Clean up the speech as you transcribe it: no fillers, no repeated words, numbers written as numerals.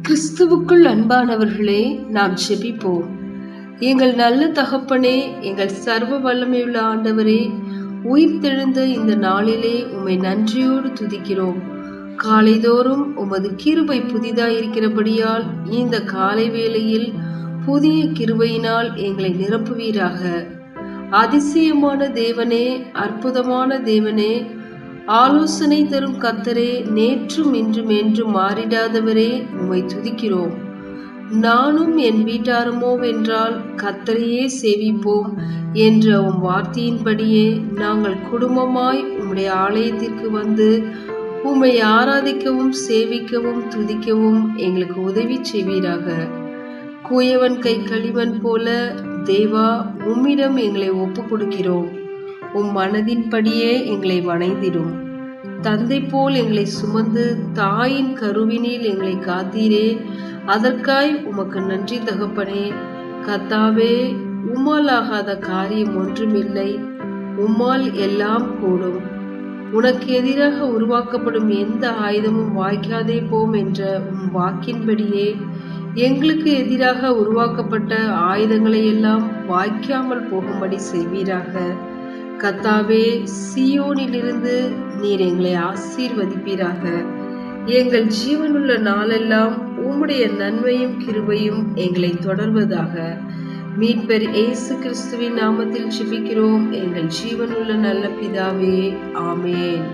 கிறிஸ்துவுக்குள் அன்பானவர்களே, நாம் ஜெபிப்போம். எங்கள் நல்ல தகப்பனே, எங்கள் சர்வ வல்லமையுள்ள ஆண்டவரே, உயிர்த்தெழுந்த இந்த நாளிலே உம்மை நன்றியோடு துதிக்கிறோம். காலைதோறும் உமது கிருபை புதிதாயிருக்கிறபடியால் இந்த காலை வேளையில் புதிய கிருபையினால் எங்களை நிரப்புவீராக. அதிசயமான தேவனே, அற்புதமான தேவனே, ஆலோசனை தரும் கர்த்தரே, நேற்றும் இன்றும் என்றும் மாறிடாதவரே, உம்மை துதிக்கிறோம். நானும் என் வீட்டாருமோ வென்றால் கர்த்தரையே சேவிப்போம் என்ற உம் வார்த்தையின்படியே நாங்கள் குடும்பமாய் உம்முடைய ஆலயத்திற்கு வந்து உம்மை ஆராதிக்கவும் சேவிக்கவும் துதிக்கவும் எங்களுக்கு உதவி செய்வீராக. குயவன் கை களிமண் போல தேவா, உம்மிடம் எங்களை ஒப்பு கொடுக்கிறோம். உம் மனதின்படியே எங்களை வணைந்திடும். தந்தை போல் எங்களை சுமந்து தாயின் கருவினில் எங்களை காத்தீரே, அதற்காய் உமக்கு நன்றி தகப்பனே. கர்த்தாவே, உம்மால் ஆகாத காரியம் ஒன்றுமில்லை, உம்மால் எல்லாம் கூடும். உனக்கு எதிராக உருவாக்கப்படும் எந்த ஆயுதமும் வாய்க்காதே போம் என்ற உம் வாக்கின்படியே எங்களுக்கு எதிராக உருவாக்கப்பட்ட ஆயுதங்களை எல்லாம் வாய்க்காமல் போகும்படி செய்வீராக. கர்த்தாவே, சீயோனிலிருந்து நீர் எங்களை ஆசீர்வதிப்பீராக. எங்கள் ஜீவனுள்ள நாளெல்லாம் உம்முடைய நன்மையும் கிருபையும் எங்களை தொடர்வதாக. மீட்பர் இயேசு கிறிஸ்துவின் நாமத்தில் ஜெபிக்கிறோம் எங்கள் ஜீவனுள்ள நல்ல பிதாவே, ஆமென்.